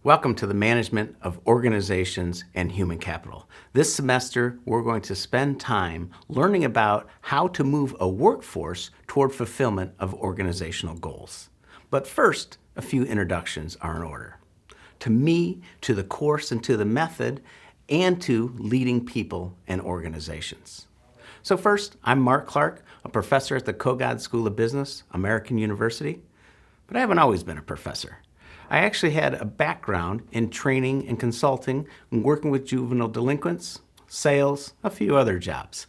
Welcome to the Management of Organizations and Human Capital. This semester, we're going to spend time learning about how to move a workforce toward fulfillment of organizational goals. But first, a few introductions are in order. To me, to the course and to the method, and to leading people and organizations. So first, I'm Mark Clark, a professor at the Kogod School of Business, American University, but I haven't always been a professor. I actually had a background in training and consulting and working with juvenile delinquents, sales, a few other jobs.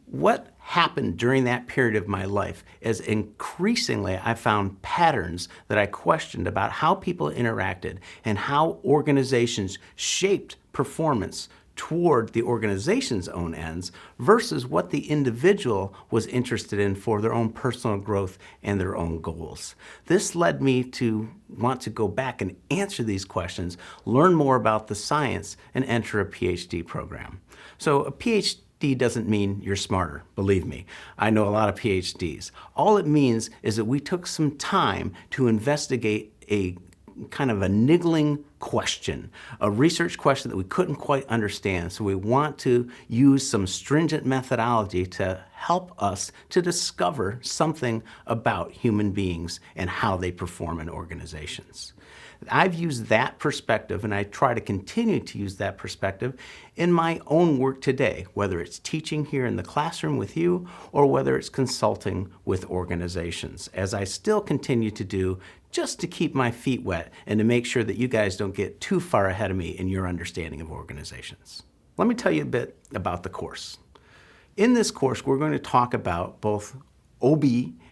What happened during that period of my life is increasingly I found patterns that I questioned about how people interacted and how organizations shaped performance toward the organization's own ends versus what the individual was interested in for their own personal growth and their own goals. This led me to want to go back and answer these questions, learn more about the science, and enter a PhD program. So a PhD doesn't mean you're smarter, believe me. I know a lot of PhDs. All it means is that we took some time to investigate a kind of a niggling question, a research question that we couldn't quite understand. So we want to use some stringent methodology to help us to discover something about human beings and how they perform in organizations. I've used that perspective, and I try to continue to use that perspective in my own work today, whether it's teaching here in the classroom with you or whether it's consulting with organizations, as I still continue to do just to keep my feet wet and to make sure that you guys don't get too far ahead of me in your understanding of organizations. Let me tell you a bit about the course. In this course, we're going to talk about both OB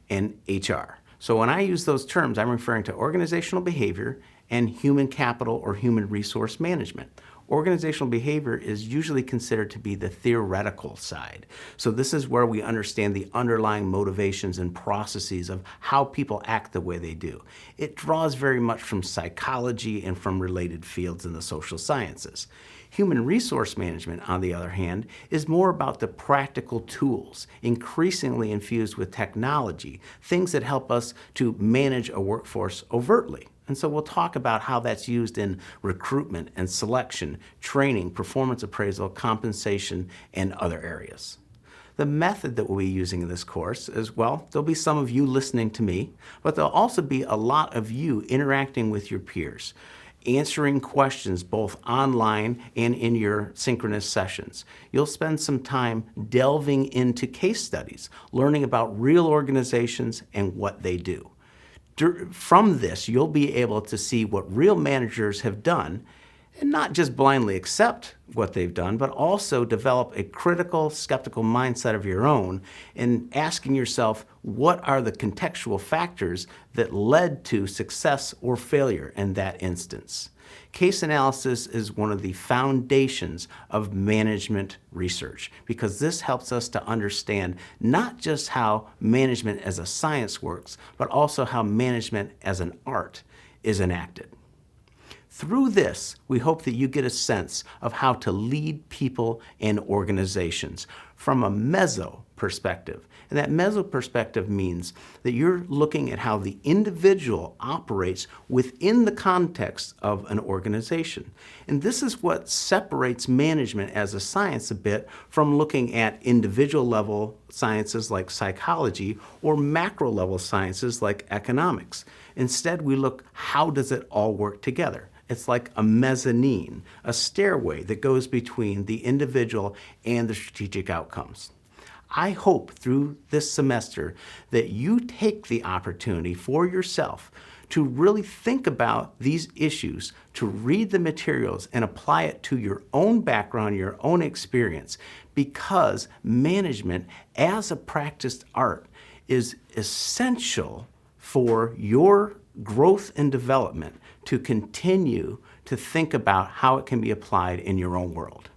and HR. So when I use those terms, I'm referring to organizational behavior and human capital or human resource management. Organizational behavior is usually considered to be the theoretical side. So this is where we understand the underlying motivations and processes of how people act the way they do. It draws very much from psychology and from related fields in the social sciences. Human resource management, on the other hand, is more about the practical tools, increasingly infused with technology, things that help us to manage a workforce overtly. And so we'll talk about how that's used in recruitment and selection, training, performance appraisal, compensation, and other areas. The method that we'll be using in this course is, well, there'll be some of you listening to me, but there'll also be a lot of you interacting with your peers, answering questions both online and in your synchronous sessions. You'll spend some time delving into case studies, learning about real organizations and what they do. From this, you'll be able to see what real managers have done and not just blindly accept what they've done, but also develop a critical, skeptical mindset of your own and asking yourself, what are the contextual factors that led to success or failure in that instance? Case analysis is one of the foundations of management research because this helps us to understand not just how management as a science works, but also how management as an art is enacted. Through this, we hope that you get a sense of how to lead people and organizations from a meso perspective. And that meso perspective means that you're looking at how the individual operates within the context of an organization. And this is what separates management as a science a bit from looking at individual level sciences like psychology or macro level sciences like economics. Instead, we look, how does it all work together? It's like a mezzanine, a stairway that goes between the individual and the strategic outcomes. I hope through this semester that you take the opportunity for yourself to really think about these issues, to read the materials and apply it to your own background, your own experience, because management as a practiced art is essential for your growth and development to continue to think about how it can be applied in your own world.